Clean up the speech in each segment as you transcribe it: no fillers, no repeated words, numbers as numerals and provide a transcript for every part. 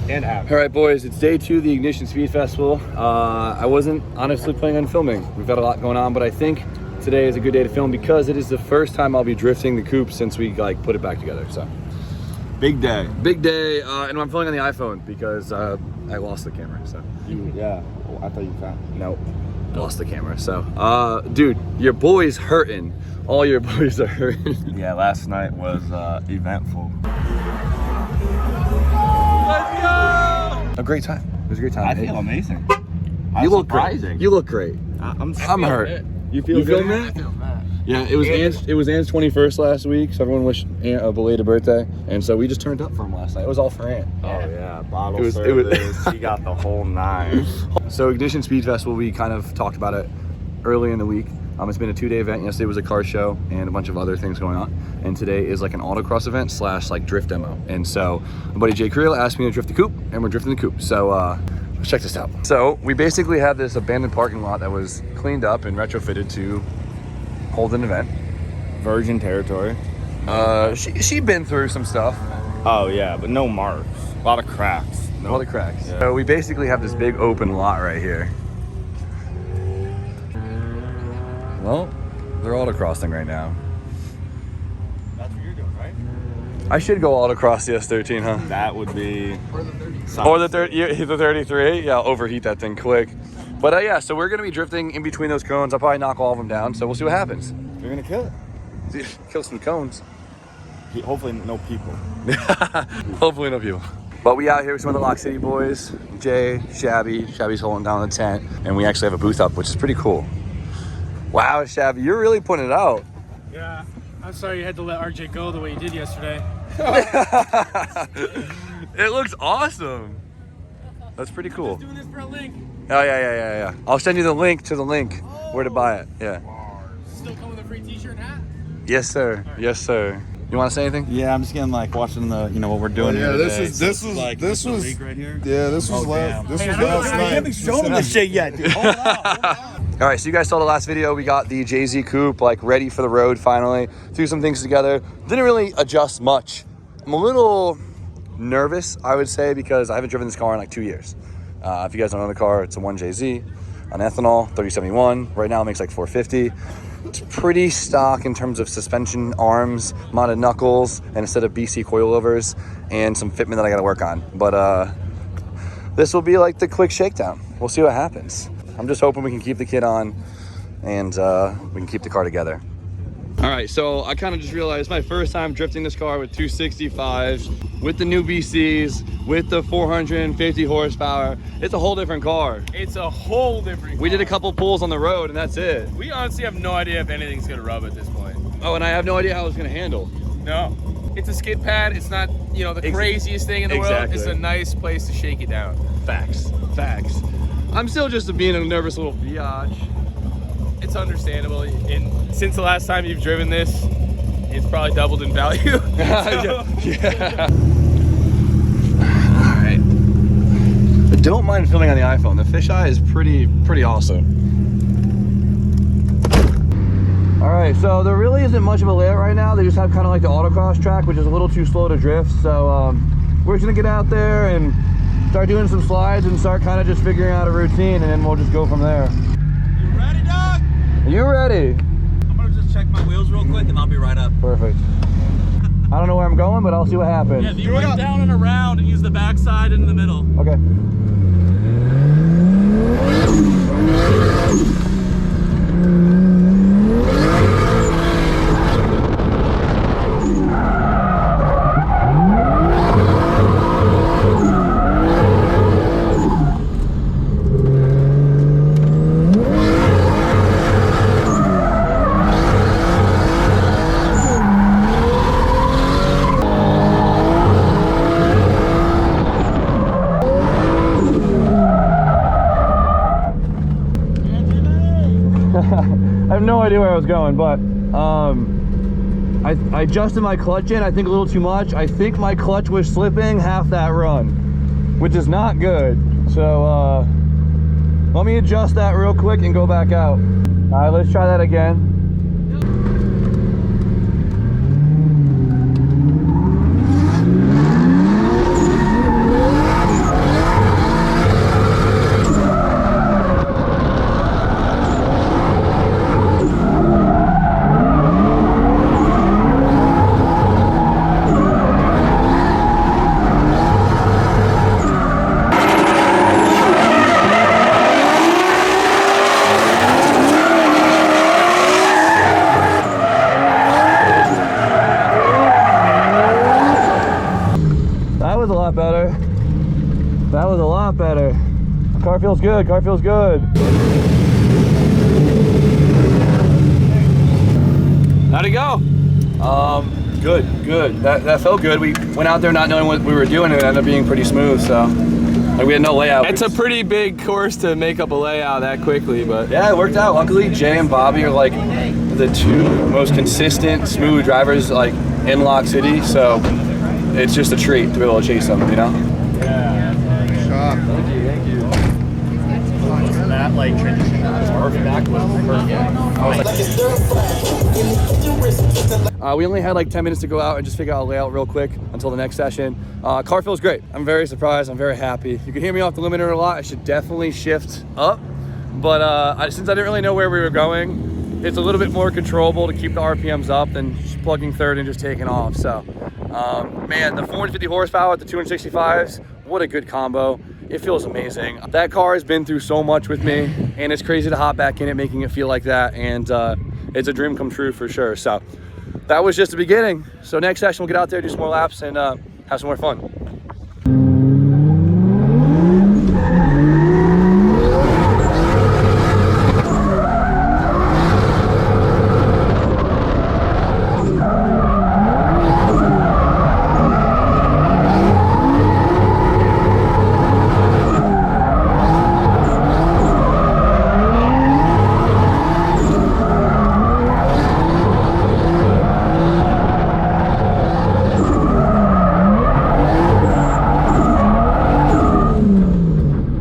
And abs. All right, boys, it's day 2 of the Ignition Speed Festival. I wasn't honestly planning on filming. We've got a lot going on, but I think today is a good day to film because it is the first time I'll be drifting the coupe since we put it back together. So Big day. big day, and I'm filming on the iPhone because I lost the camera. So Yeah. Oh, I thought you found. nope, lost the camera. So dude, your boy's hurting. All your boys are hurting. Yeah, last night was eventful. Let's go! A great time. It was a great time. I feel amazing. You look great. You look great. I'm hurt. You feel You good? feel that? I feel that. Yeah, it was Ant's 21st last week, so everyone wished Ant a belated birthday, and so we just turned up for him last night. It was all for Ant. Oh yeah, bottle It was- service. He got the whole 9. So Ignition Speed Festival, we kind of talked about it early in the week. It's been a 2-day event. Yesterday was a car show and a bunch of other things going on, and today is like an autocross event / like drift demo. And so my buddy Jay Creel asked me to drift the coupe, and we're drifting the coupe. So let's check this out. So we basically have this abandoned parking lot that was cleaned up and retrofitted to hold an event. Virgin territory. She'd been through some stuff. Oh yeah, but no marks. A lot of cracks. All the cracks. Yeah. So we basically have this big open lot right here. Well, they're autocrossing right now. That's what you're doing, right? I should go autocross the S13, huh? That would be. Or the 33. Yeah, I'll overheat that thing quick. But yeah, so we're gonna be drifting in between those cones. I'll probably knock all of them down, so we'll see what happens. You're gonna kill it. Kill some cones. Hopefully no people. Hopefully no people. But we out here with some of the Lock City boys. Jay, Shabby's holding down the tent, and we actually have a booth up, which is pretty cool. Wow, Shabby, you're really putting it out. Yeah, I'm sorry you had to let RJ go the way you did yesterday. It looks awesome. That's pretty cool. Doing this for a link. Oh, yeah. I'll send you the link to where to buy it. Yeah. Still come with a free t-shirt and hat? Yes, sir. Yes, sir. You want to say anything? Yeah, I'm just getting like watching the what we're doing here this today. is this was like this the was league right here. yeah this was last this was last I night. haven't shown him this shit yet, dude. Hold on. All right, so you guys saw the last video. We got the Jay-Z coupe ready for the road finally. Threw some things together. Didn't really adjust much. I'm a little nervous, I would say, because I haven't driven this car in like 2 years. If you guys don't know the car, it's a 1JZ on ethanol, 3071. Right now it makes like 450. It's pretty stock in terms of suspension arms, mounted knuckles, and a set of BC coilovers, and some fitment that I gotta work on. But this will be like the quick shakedown. We'll see what happens. I'm just hoping we can keep the kid on and we can keep the car together. All right, so I kind of just realized it's my first time drifting this car with 265s, with the new BCs, with the 450 horsepower. It's a whole different car. It's a whole different We did a couple pulls on the road and that's it. We honestly have no idea if anything's gonna rub at this point. Oh, and I have no idea how it's gonna handle. No. It's a skid pad. It's not, the craziest thing in the world. Exactly. It's a nice place to shake it down. Facts. I'm still just being a nervous little biatch. It's understandable. And since the last time you've driven this, it's probably doubled in value. Yeah. All right. I don't mind filming on the iPhone. The fisheye is pretty awesome. All right, so there really isn't much of a layout right now. They just have kind of like the autocross track, which is a little too slow to drift. So we're just gonna get out there and start doing some slides and start kind of just figuring out a routine, and then we'll just go from there. You ready, dog? You ready? I'm gonna just check my wheels real quick and I'll be right up. Perfect. I don't know where I'm going, but I'll see what happens. Yeah, you went down and around and use the backside and in the middle. Okay. I have no idea where I was going, but I adjusted my clutch in, I think a little too much. I think my clutch was slipping half that run, which is not good. So let me adjust that real quick and go back out. All right, let's try that again. That was a lot better. Car feels good, car feels good. How'd it go? Good. That felt good. We went out there not knowing what we were doing, and it ended up being pretty smooth, so. Like, we had no layout. It's a pretty big course to make up a layout that quickly, but. Yeah, it worked out. Luckily, Jay and Bobby are like the two most consistent, smooth drivers like in Lock City, so it's just a treat to be able to chase them, you know? Thank you. That like transition was perfect. Back was perfect. I was like, we only had like 10 minutes to go out and just figure out a layout real quick until the next session. Car feels great. I'm very surprised. I'm very happy. You can hear me off the limiter a lot. I should definitely shift up. But since I didn't really know where we were going, it's a little bit more controllable to keep the RPMs up than just plugging third and just taking off. So, man, the 450 horsepower with the 265s, what a good combo. It feels amazing. That car has been through so much with me, and it's crazy to hop back in it, making it feel like that. And it's a dream come true for sure. So that was just the beginning. So next session, we'll get out there, do some more laps, and have some more fun.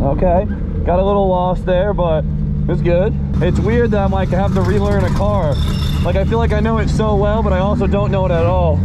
Okay, got a little lost there, but it's good. It's weird that I'm like, I have to relearn a car. Like, I feel like I know it so well, but I also don't know it at all.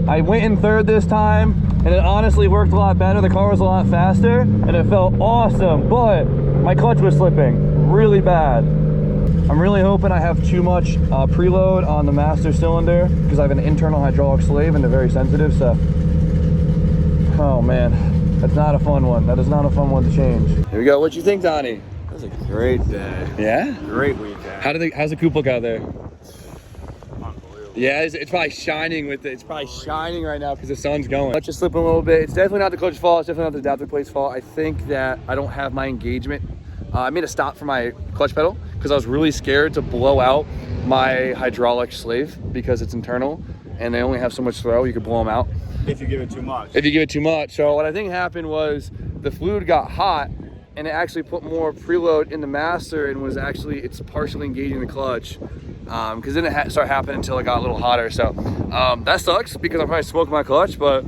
I went in third this time, and it honestly worked a lot better. The car was a lot faster, and it felt awesome, but my clutch was slipping really bad. I'm really hoping I have too much preload on the master cylinder, because I have an internal hydraulic slave, and they're very sensitive, so. Oh man, that's not a fun one. That is not a fun one to change. Here we go. What'd you think, Donnie? that was a great day. Yeah? Great weekend. How's the coupe look out there? Yeah, it's probably shining with it. It's probably shining right now because the sun's going. Clutch is slipping a little bit. It's definitely not the clutch's fault. It's definitely not the adapter plate's fault. I think that I don't have my engagement. I made a stop for my clutch pedal because I was really scared to blow out my hydraulic slave because it's internal and they only have so much throw. You could blow them out. If you give it too much. If you give it too much. So what I think happened was the fluid got hot and it actually put more preload in the master and was actually, it's partially engaging the clutch. Because it didn't start happening until it got a little hotter. So that sucks because I'm probably smoking my clutch, but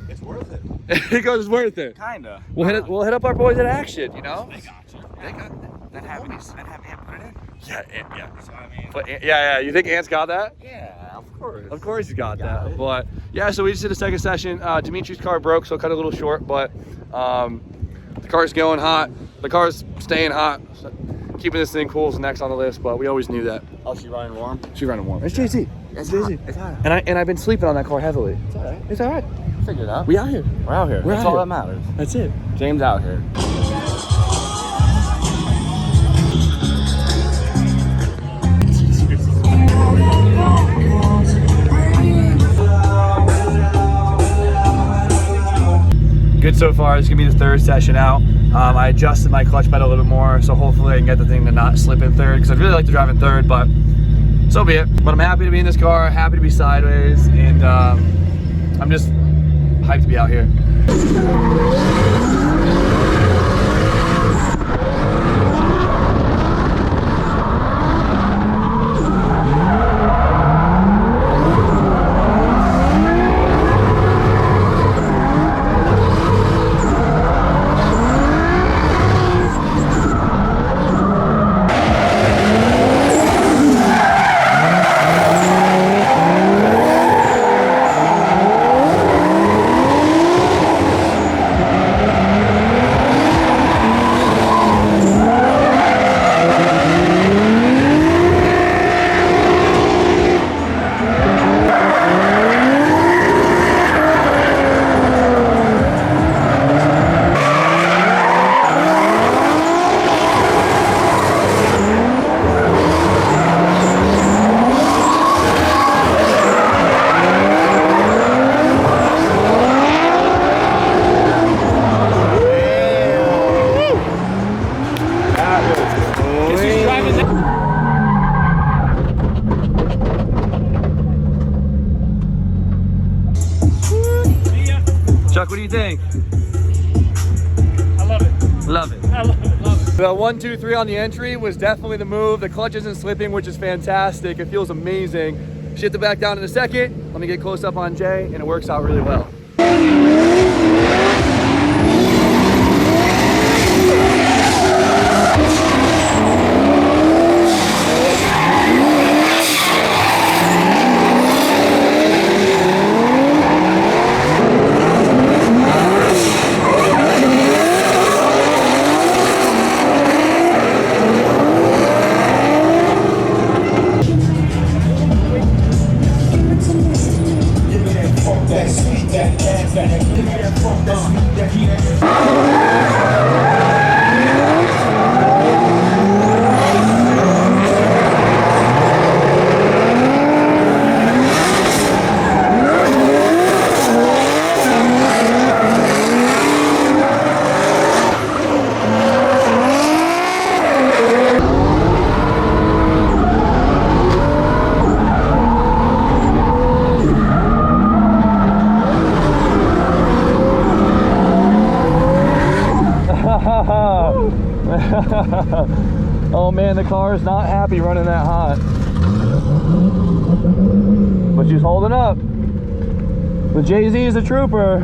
It's worth it. because it's worth it. Kinda. We'll hit up our boys at Action, you know? They got you. They got that happens. And have Ant put it in. Yeah. So I mean. But yeah. You think Ant's got that? Yeah, of course. Of course he's got that. But yeah, so we just did a second session. Dimitri's car broke, so cut it a little short, but the car's going hot. The car's staying hot. So keeping this thing cool is next on the list, but we always knew that. Oh, she running warm? She's running warm. It's JC. It's JC. It's hot. And I've been sleeping on that car heavily. It's alright. It's all right. Figure it out. We out here. We're out here. We're That's out all here. that matters. That's it. James out here. Good so far. This is gonna be the third session out. I adjusted my clutch pedal a little bit more, so hopefully I can get the thing to not slip in third, because I'd really like to drive in third, but so be it. But I'm happy to be in this car, happy to be sideways, and I'm just hyped to be out here. think? I love it. Love it. I love it. Love it. The 1, 2, 3 on the entry was definitely the move. The clutch isn't slipping, which is fantastic. It feels amazing. Shift it back down in a second. Let me get close up on Jay, and it works out really well. Oh man, the car is not happy running that hot. But she's holding up. The Jay-Z is a trooper.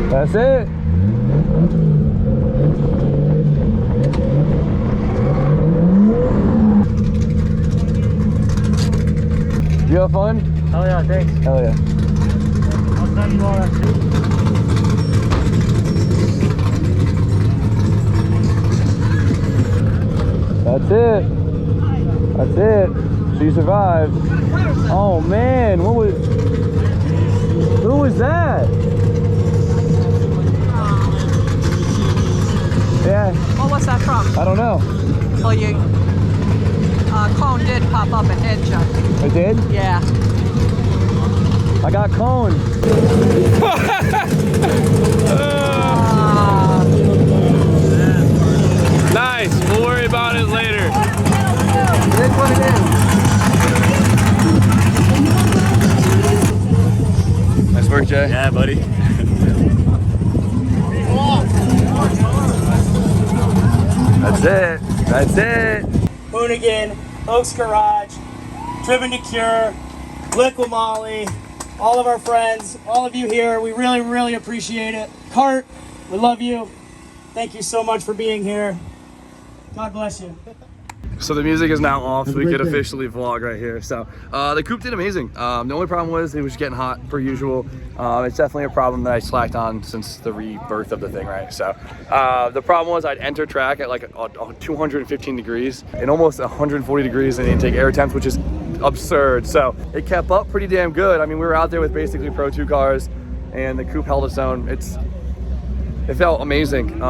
That's it. You have fun? Hell yeah, thanks. Hell yeah. I'll send you all that shit. That's it. That's it. She survived. Oh man, who was that? Yeah, What was that from? I don't know. Well, you, cone did pop up and hit you. It did? Yeah. I got cone. Nice. We'll worry about it later. It is what it is. Nice work, Jay. Yeah, buddy. That's it. That's it. Hoonigan, Oaks Garage, Driven to Cure, Liquid Molly, all of our friends, all of you here, we really, really appreciate it. Cart, we love you. Thank you so much for being here. God bless you. So the music is now off, so we could officially vlog right here. So the coupe did amazing. The only problem was it was getting hot per usual. It's definitely a problem that I slacked on since the rebirth of the thing, right? So the problem was I'd enter track at like 215 degrees and almost 140 degrees in the intake air temps, which is absurd. So it kept up pretty damn good. I mean, we were out there with basically Pro 2 cars and the coupe held its own. It felt amazing.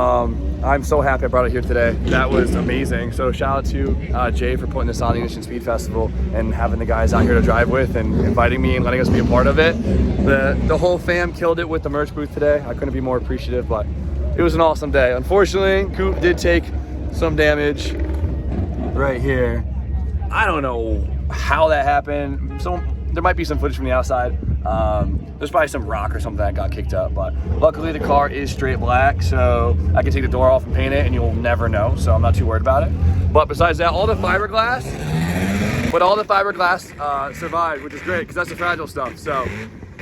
I'm so happy I brought it here today. That was amazing. So shout out to Jay for putting this on the Ignition Speed Festival and having the guys out here to drive with and inviting me and letting us be a part of it. The whole fam killed it with the merch booth today. I couldn't be more appreciative, but it was an awesome day. Unfortunately, coupe did take some damage right here. I don't know how that happened. So there might be some footage from the outside. There's probably some rock or something that got kicked up, but luckily the car is straight black, so I can take the door off and paint it and you'll never know, so I'm not too worried about it. But besides that, all the fiberglass survived, which is great because that's the fragile stuff. So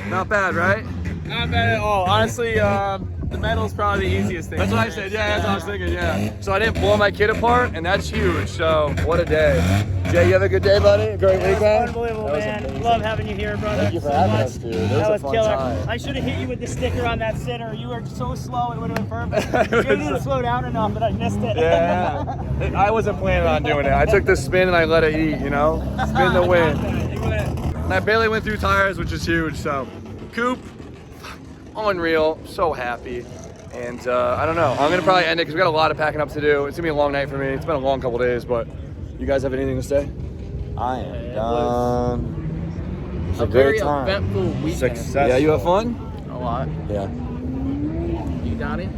Not bad, right? Not bad at all. Honestly, the medal's probably the easiest thing. That's what I said. Yeah, that's what I was thinking. Yeah. So I didn't blow my kid apart, and that's huge. So what a day. Jay, you have a good day, buddy. Great week, man. Unbelievable, man. Love having you here, brother. Thank you for so having much. us, dude. It was That a was fun killer. time. I should have hit you with the sticker on that center. You were so slow, it would have been perfect. You didn't slow down enough, but I missed it. Yeah. I wasn't planning on doing it. I took the spin and I let it eat, you know? Spin the win. And I barely went through tires, which is huge. So, Coupe, unreal. So happy. And I don't know. I'm going to probably end it because we got a lot of packing up to do. It's going to be a long night for me. It's been a long couple days, but you guys have anything to say? I am done. It's a very great time. eventful weekend. Successful. Yeah, you have fun? A lot. Yeah. You, Donnie?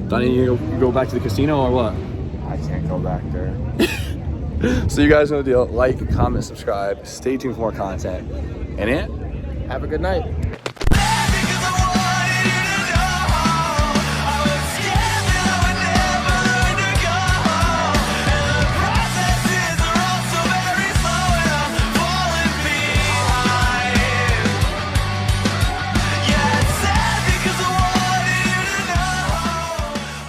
Donnie, you go back to the casino or what? I can't go back there. So you guys know the deal. Like, comment, subscribe. Stay tuned for more content. And yeah. Have a good night.